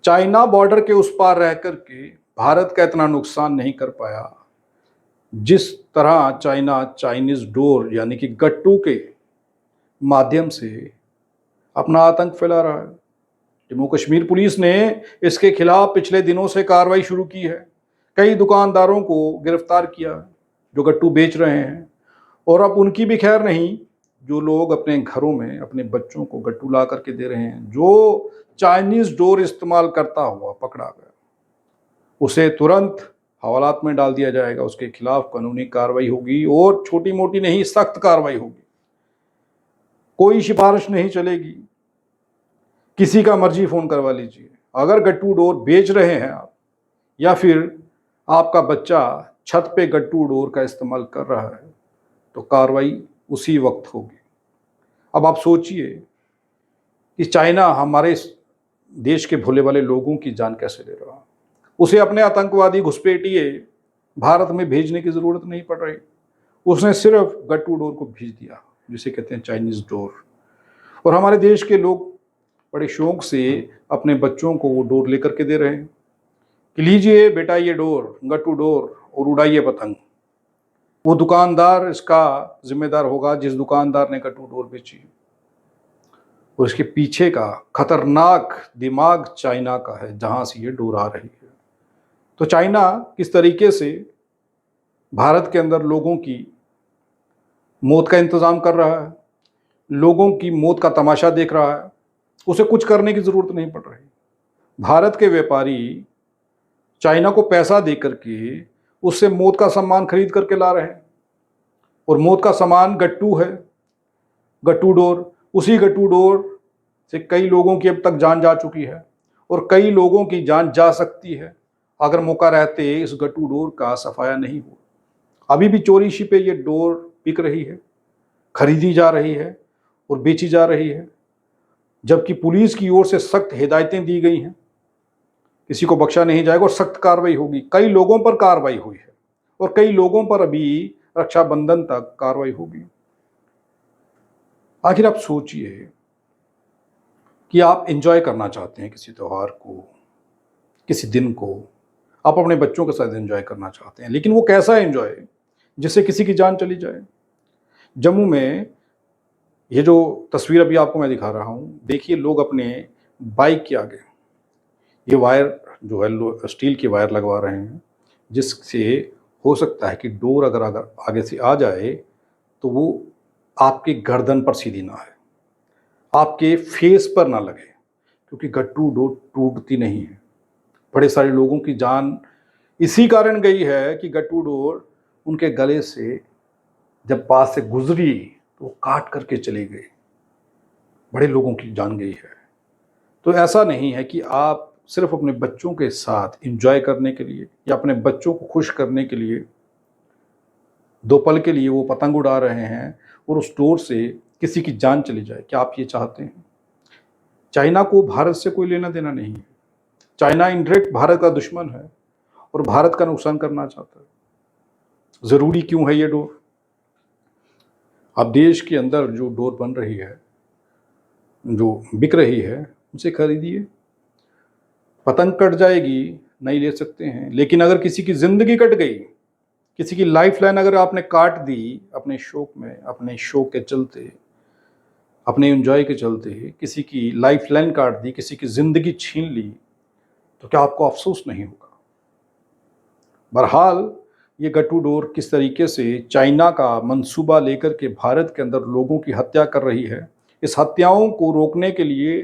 China border के उस पार रह कर के भारत का इतना नुकसान नहीं कर पाया जिस तरह चाइना चाइनीज डोर यानी कि गट्टू के माध्यम से अपना आतंक फैला रहा है। जम्मू कश्मीर पुलिस ने इसके खिलाफ पिछले दिनों से कार्रवाई शुरू की है। कई दुकानदारों को गिरफ्तार किया जो गट्टू बेच रहे हैं। और अब उनकी भी खैर नहीं, जो लोग अपने घरों में अपने बच्चों को गट्टू ला करके दे रहे हैं, जो चाइनीज डोर इस्तेमाल करता हुआ पकड़ा गया, उसे तुरंत हवालात में डाल दिया जाएगा। उसके खिलाफ कानूनी कार्रवाई होगी और छोटी मोटी नहीं, सख्त कार्रवाई होगी। कोई सिफारिश नहीं चलेगी। किसी का मर्जी फोन करवा लीजिए। अगर गट्टू डोर बेच रहे हैं आप, या फिर आपका बच्चा छत पे गट्टू डोर का इस्तेमाल कर रहा है, तो कार्रवाई उसी वक्त होगी। अब आप सोचिए कि चाइना हमारे देश के भोले वाले लोगों की जान कैसे ले रहा है। उसे अपने आतंकवादी घुसपैठिए भारत में भेजने की जरूरत नहीं पड़ रही। उसने सिर्फ गट्टू डोर को भेज दिया, जिसे कहते हैं चाइनीज डोर। और हमारे देश के लोग बड़े शौक से अपने बच्चों को वो डोर लेकर के दे रहे हैं कि लीजिए बेटा ये डोर, गट्टू डोर, और उड़ाइए पतंग। वो दुकानदार इसका जिम्मेदार होगा जिस दुकानदार ने गट्टू डोर बेची। और इसके पीछे का खतरनाक दिमाग चाइना का है, जहां से ये डोर आ रही है। तो चाइना किस तरीके से भारत के अंदर लोगों की मौत का इंतजाम कर रहा है, लोगों की मौत का तमाशा देख रहा है, उसे कुछ करने की जरूरत नहीं पड़ रही। भारत के व्यापारी चाइना को पैसा दे करके उससे मौत का सामान खरीद करके ला रहे हैं। और मौत का सामान गट्टू है, गट्टू डोर। उसी गट्टू डोर से कई लोगों की अब तक जान जा चुकी है और कई लोगों की जान जा सकती है अगर मौका रहते इस गट्टू डोर का सफाया नहीं हुआ। अभी भी चोरी छिपे ये डोर बिक रही है, खरीदी जा रही है और बेची जा रही है, जबकि पुलिस की ओर से सख्त हिदायतें दी गई हैं। किसी को बख्शा नहीं जाएगा और सख्त कार्रवाई होगी। कई लोगों पर कार्रवाई हुई है और कई लोगों पर अभी रक्षाबंधन तक कार्रवाई होगी। आखिर आप सोचिए कि आप एंजॉय करना चाहते हैं किसी त्यौहार को, किसी दिन को, आप अपने बच्चों के साथ एंजॉय करना चाहते हैं, लेकिन वो कैसा एंजॉय जिससे किसी की जान चली जाए। जम्मू में ये जो तस्वीर अभी आपको मैं दिखा रहा हूँ, देखिए लोग अपने बाइक के आगे ये वायर जो है स्टील की वायर लगवा रहे हैं, जिससे हो सकता है कि डोर अगर आगे से आ जाए तो वो आपके गर्दन पर सीधी ना है, आपके फेस पर ना लगे, क्योंकि गट्टू डोर टूटती नहीं है। बड़े सारे लोगों की जान इसी कारण गई है कि गट्टू डोर उनके गले से जब पास से गुजरी तो वो काट करके चली गई। बड़े लोगों की जान गई है। तो ऐसा नहीं है कि आप सिर्फ अपने बच्चों के साथ एंजॉय करने के लिए या अपने बच्चों को खुश करने के लिए दो पल के लिए वो पतंग उड़ा रहे हैं और उस डोर से किसी की जान चली जाए। क्या आप ये चाहते हैं? चाइना को भारत से कोई लेना देना नहीं है। चाइना इनडायरेक्ट भारत का दुश्मन है और भारत का नुकसान करना चाहता है। ज़रूरी क्यों है ये डोर? अब देश के अंदर जो डोर बन रही है, जो बिक रही है, उसे खरीदिए। पतंग कट जाएगी, नहीं ले सकते हैं, लेकिन अगर किसी की ज़िंदगी कट गई, किसी की लाइफ लाइन अगर आपने काट दी अपने शौक में, अपने शौक के चलते, अपने एंजॉय के चलते किसी की लाइफ लाइन काट दी, किसी की ज़िंदगी छीन ली, तो क्या आपको अफसोस नहीं होगा? बहरहाल ये गट्टू डोर किस तरीके से चाइना का मंसूबा लेकर के भारत के अंदर लोगों की हत्या कर रही है, इस हत्याओं को रोकने के लिए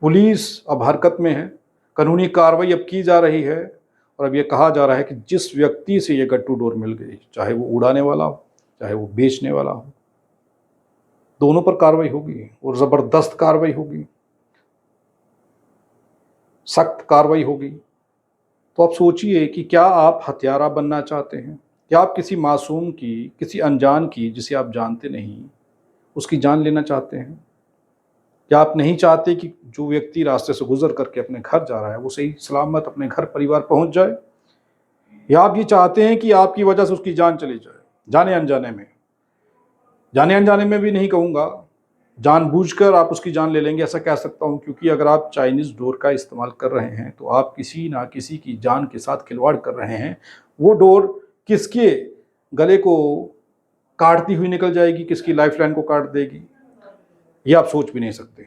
पुलिस अब हरकत में है। कानूनी कार्रवाई अब की जा रही है और अब ये कहा जा रहा है कि जिस व्यक्ति से ये गट्टू डोर मिल गई, चाहे वो उड़ाने वाला हो, चाहे वो बेचने वाला हो, दोनों पर कार्रवाई होगी और ज़बरदस्त कार्रवाई होगी, सख्त कार्रवाई होगी। तो आप सोचिए कि क्या आप हत्यारा बनना चाहते हैं? क्या आप किसी मासूम की, किसी अनजान की जिसे आप जानते नहीं, उसकी जान लेना चाहते हैं? क्या आप नहीं चाहते कि जो व्यक्ति रास्ते से गुजर करके अपने घर जा रहा है वो सही सलामत अपने घर परिवार पहुंच जाए? या आप ये चाहते हैं कि आपकी वजह से उसकी जान चली जाए? जाने अनजाने में, जाने अनजाने में भी नहीं कहूँगा, जानबूझकर आप उसकी जान ले लेंगे, ऐसा कह सकता हूँ, क्योंकि अगर आप चाइनीज़ डोर का इस्तेमाल कर रहे हैं तो आप किसी ना किसी की जान के साथ खिलवाड़ कर रहे हैं। वो डोर किसके गले को काटती हुई निकल जाएगी, किसकी लाइफ़लाइन को काट देगी, ये आप सोच भी नहीं सकते।